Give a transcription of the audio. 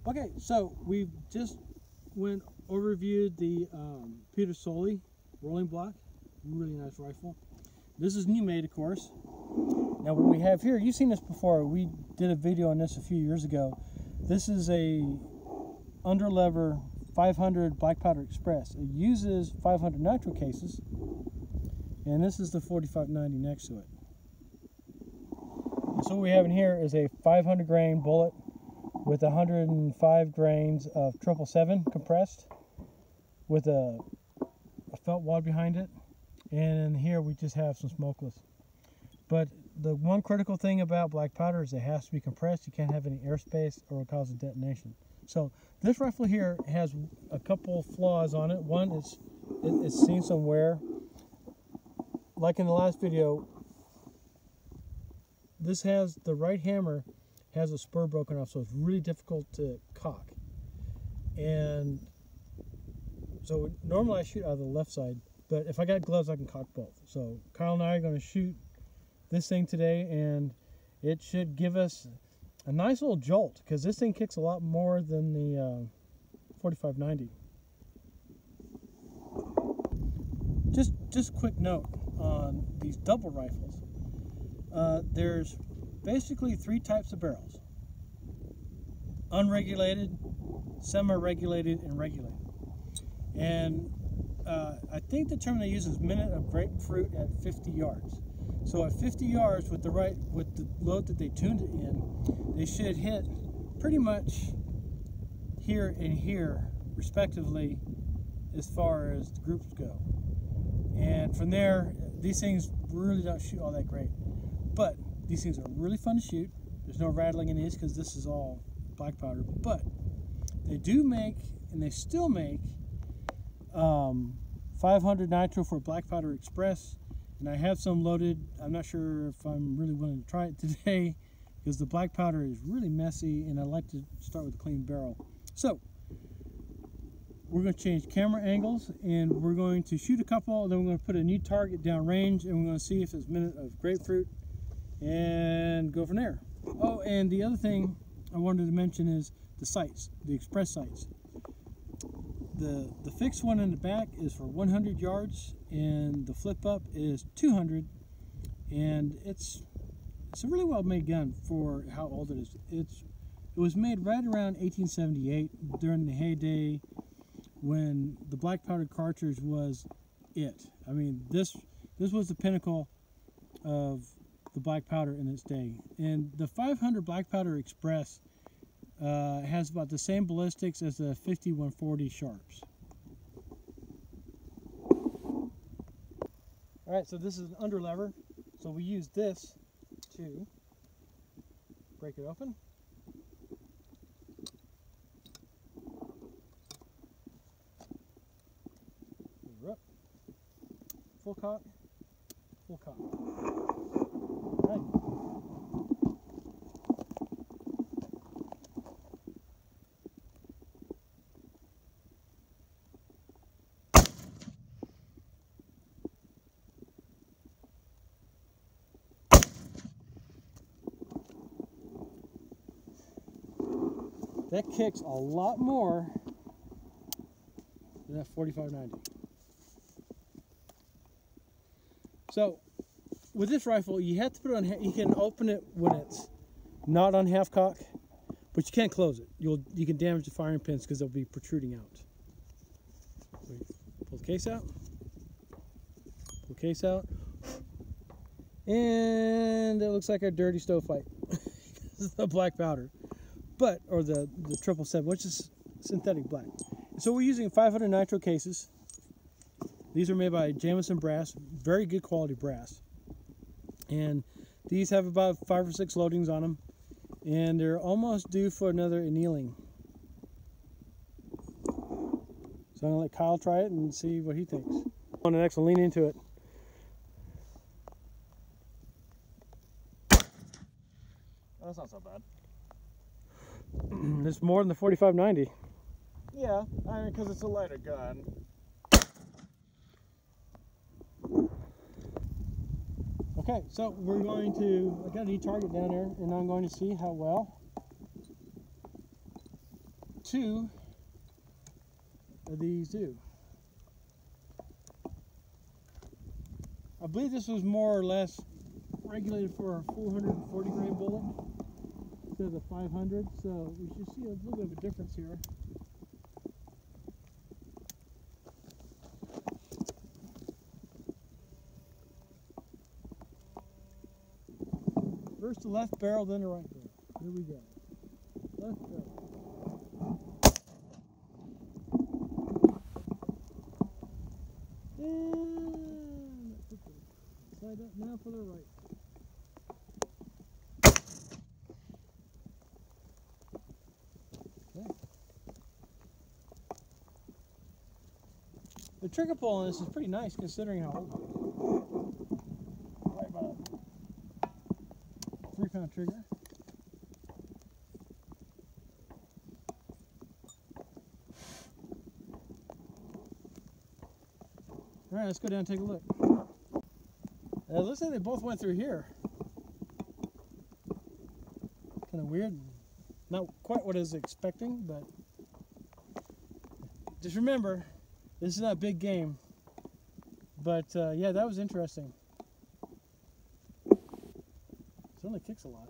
Okay, so we've just overviewed the Peter Soley rolling block. Really nice rifle. This is new made, of course. Now what we have here, you've seen this before. We did a video on this a few years ago. This is a underlever 500 Black Powder Express. It uses 500 nitro cases, and this is the 4590 next to it. And so what we have in here is a 500 grain bullet with 105 grains of 777 compressed with a felt wad behind it, and here we just have some smokeless. But the one critical thing about black powder is it has to be compressed. You can't have any airspace or it'll cause a detonation. So this rifle here has a couple flaws on it. One is it's seen some wear. Like in the last video, this has the right hammer has a spur broken off, so it's really difficult to cock. And so normally I shoot out of the left side, but if I got gloves I can cock both. So Kyle and I are going to shoot this thing today, and it should give us a nice little jolt, because this thing kicks a lot more than the 4590. Just quick note on these double rifles. There's basically three types of barrels: unregulated, semi-regulated, and regulated. And I think the term they use is minute of grapefruit at 50 yards. So at 50 yards with the load that they tuned it in, they should hit pretty much here and here respectively as far as the groups go. And from there, these things really don't shoot all that great. But these things are really fun to shoot. There's no rattling in these because this is all black powder. But they do make, and they still make, 500 nitro for Black Powder Express. And I have some loaded. I'm not sure if I'm really willing to try it today because the black powder is really messy and I like to start with a clean barrel. So we're going to change camera angles and we're going to shoot a couple, and then we're going to put a new target down range, and we're going to see if it's minute of grapefruit and go from there. Oh, and the other thing I wanted to mention is the sights, the express sights. The fixed one in the back is for 100 yards, and the flip up is 200, and it's a really well made gun for how old it is. It was made right around 1878 during the heyday when the black powder cartridge was it. I mean, this was the pinnacle of the black powder in its day. And the 500 Black Powder Express has about the same ballistics as the 5140 Sharps. Alright, so this is an underlever, so we use this to break it open. Full cock, full cock. Right. That kicks a lot more than that 4590. So with this rifle, you have to put it on. You can open it when it's not on half cock, but you can't close it. You can damage the firing pins because they'll be protruding out. So pull the case out. Pull the case out, and it looks like a dirty stovepipe. This is the black powder, or the 777, which is synthetic black. So we're using 500 nitro cases. These are made by Jameson brass, very good quality brass. And these have about 5 or 6 loadings on them, and they're almost due for another annealing. So I'm gonna let Kyle try it and see what he thinks. On the next one, lean into it. That's not so bad. It's more than the 4590. Yeah, I mean, because it's a lighter gun. Okay, so we're going to, I got a new target down there, and I'm going to see how well 2 of these do. I believe this was more or less regulated for a 440 grain bullet instead of the 500, so we should see a little bit of a difference here. First the left barrel, then the right barrel. Here we go. Left barrel. And slide up now for the right. Okay. The trigger pull on this is pretty nice considering how old it is. Right about a 3-pound trigger. All right, let's go down and take a look. It looks like they both went through here. Kind of weird. Not quite what I was expecting, but just remember, this is not big game. But yeah, that was interesting. Certainly kicks a lot.